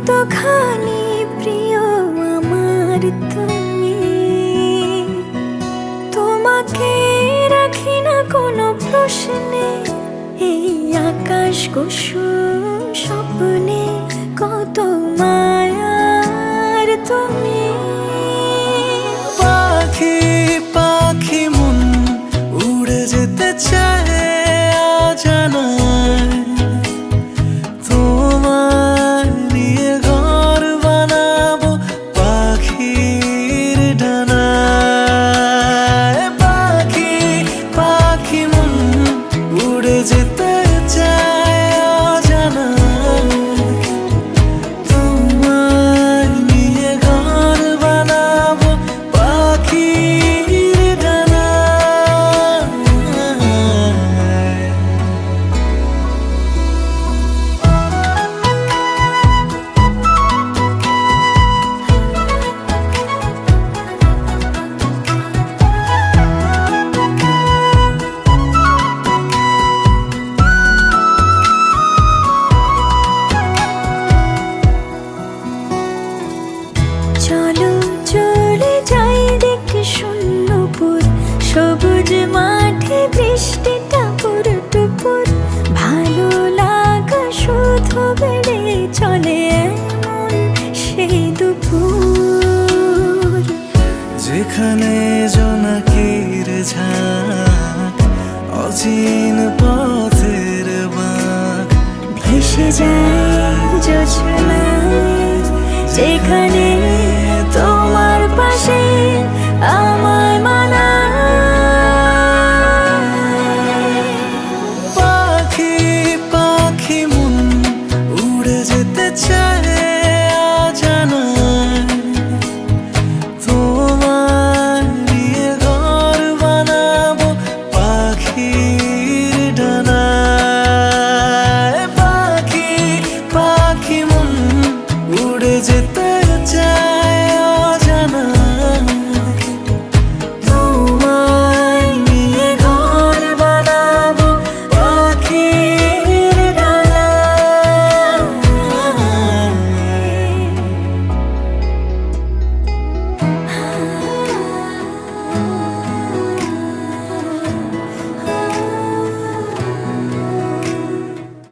কতখানি প্রিয় আমার তুমি, তোমাকে রাখি না কোনো প্রশ্নে, এই আকাশ কুসুম স্বপ্নে কত মায়ার তুমি। পাখি পাখি মন উড়ে যেতে চায় অজানায়, তোমার নিয়ে ঘর বানাবো পাখির ডানায়। পাখি পাখি মন উড়ে যেতে চায় অজানায়, তোমার নিয়ে ঘর বানাবো পাখির ডানায়। চলো চলে যাই দেখে শূন্যপুর, সবুজ মাঠে বৃষ্টিটা পুরটুপুর, ভালো লাগা শুধু বেড়ে চলে এমন সেই দুপুর, যেখানে জোনাকির ঝাঁক অচিন পথের বাঁক ভেসে যায় জোছনায়, যেখানে তোমার পাশে আমায় মানায়। পাখি পাখি মন উড়ে যেতে চায় অজানায়, তোমার নিয়ে ঘর বানাবো পাখির ডানায়। পাখি পাখি মন উড়ে যেতে